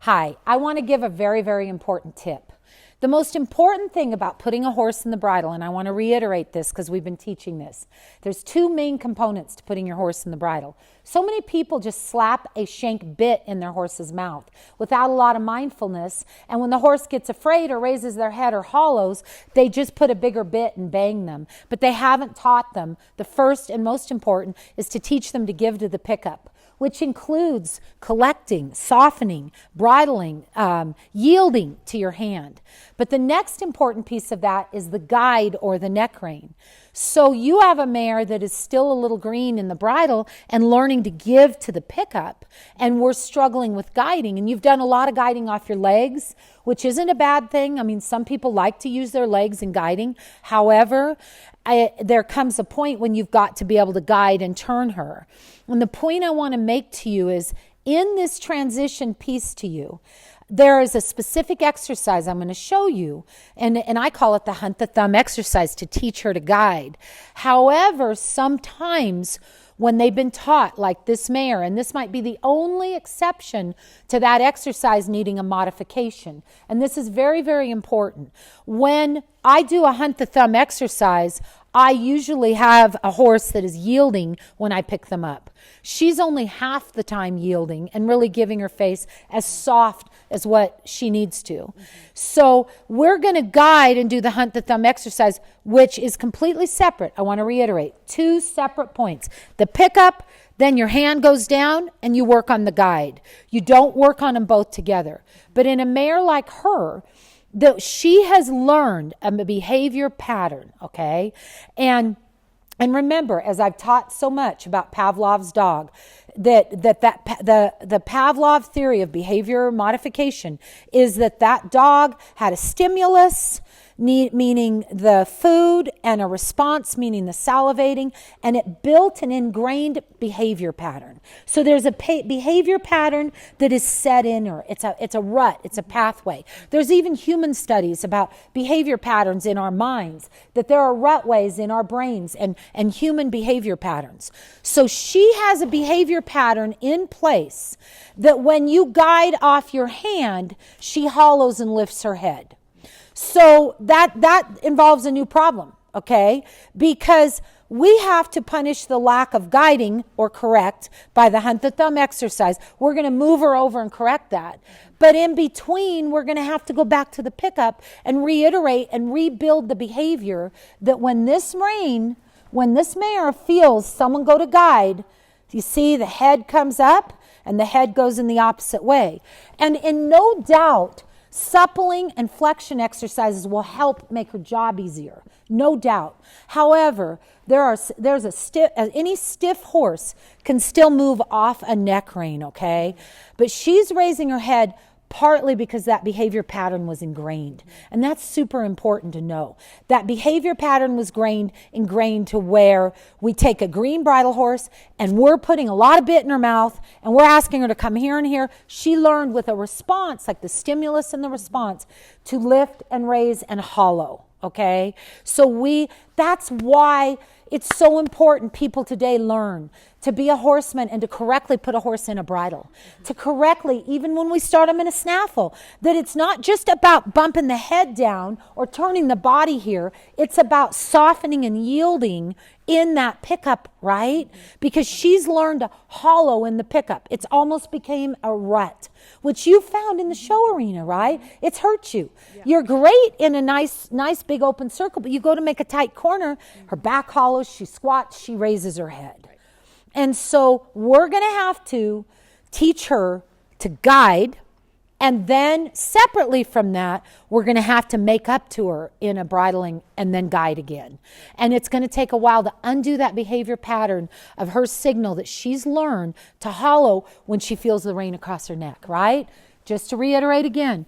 Hi, I want to give a very, very important tip. The most important thing about putting a horse in the bridle, and I want to reiterate this because we've been teaching this, there's two main components to putting your horse in the bridle. So many people just slap a shank bit in their horse's mouth without a lot of mindfulness, and when the horse gets afraid or raises their head or hollows, they just put a bigger bit and bang them. But they haven't taught them. The first and most important is to teach them to give to the pickup, which includes collecting, softening, bridling, yielding to your hand. But the next important piece of that is the guide or the neck rein. So you have a mare that is still a little green in the bridle and learning to give to the pickup, and we're struggling with guiding, and you've done a lot of guiding off your legs, which isn't a bad thing. I mean, some people like to use their legs in guiding. However, there comes a point when you've got to be able to guide and turn her. And the point I want to make to you is, in this transition piece to you, there is a specific exercise I'm going to show you, and I call it the hunt the thumb exercise to teach her to guide. However, sometimes when they've been taught, like this mare, and this might be the only exception to that exercise needing a modification, and this is very, very important. When I do a hunt the thumb exercise, I usually have a horse that is yielding when I pick them up. She's only half the time yielding and really giving her face as soft as what she needs to. So we're going to guide and do the hunt the thumb exercise, which is completely separate. I want to reiterate, two separate points. The pickup, then your hand goes down and you work on the guide. You don't work on them both together. But in a mare like her, she has learned a behavior pattern, okay? And remember, as I've taught so much about Pavlov's dog, the Pavlov theory of behavior modification is that dog had a stimulus, meaning the food, and a response, meaning the salivating, and it built an ingrained behavior pattern. So there's a behavior pattern that is set in her. It's a rut. It's a pathway. There's even human studies about behavior patterns in our minds, that there are rutways in our brains and human behavior patterns. So she has a behavior pattern in place that when you guide off your hand, she hollows and lifts her head. So that involves a new problem, okay? Because we have to punish the lack of guiding or correct by the hunt the thumb exercise. We're going to move her over and correct that. But in between, we're going to have to go back to the pickup and reiterate and rebuild the behavior that when this mare feels someone go to guide, you see the head comes up and the head goes in the opposite way. And in no doubt, suppling and flexion exercises will help make her job easier, no doubt. However, any stiff horse can still move off a neck rein, okay? But she's raising her head partly because that behavior pattern was ingrained. And that's super important to know. That behavior pattern was ingrained to where we take a green bridle horse and we're putting a lot of bit in her mouth and we're asking her to come here and here. She learned with a response, like the stimulus and the response, to lift and raise and hollow, okay? So that's why it's so important people today learn to be a horseman and to correctly put a horse in a bridle. To correctly, even when we start them in a snaffle, that it's not just about bumping the head down or turning the body here. It's about softening and yielding in that pickup, right? Because she's learned to hollow in the pickup. It's almost became a rut, which you found in the show arena, right? It's hurt you. Yeah. You're great in a nice big open circle, but you go to make a tight corner, her back hollows, she squats, she raises her head. And so we're going to have to teach her to guide, and then separately from that, we're going to have to make up to her in a bridling and then guide again. And it's going to take a while to undo that behavior pattern of her signal that she's learned to hollow when she feels the rein across her neck, right? Just to reiterate again,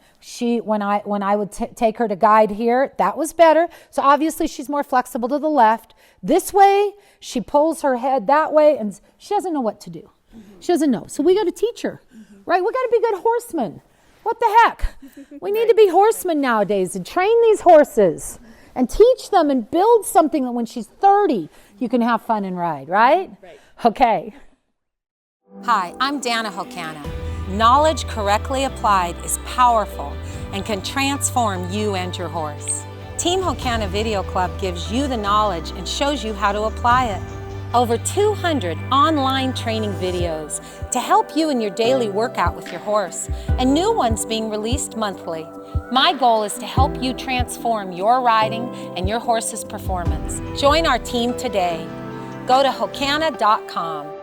when I would take her to guide here, that was better. So obviously she's more flexible to the left. This way, she pulls her head that way, and she doesn't know what to do. She doesn't know. So we got to teach her, right? We got to be good horsemen. What the heck? We need to be horsemen nowadays and train these horses and teach them and build something that when she's 30, you can have fun and ride, right? Okay. Hi, I'm Dana Hokana. Knowledge correctly applied is powerful and can transform you and your horse. Team Hokana Video Club gives you the knowledge and shows you how to apply it. Over 200 online training videos to help you in your daily workout with your horse, and new ones being released monthly. My goal is to help you transform your riding and your horse's performance. Join our team today. Go to Hokana.com.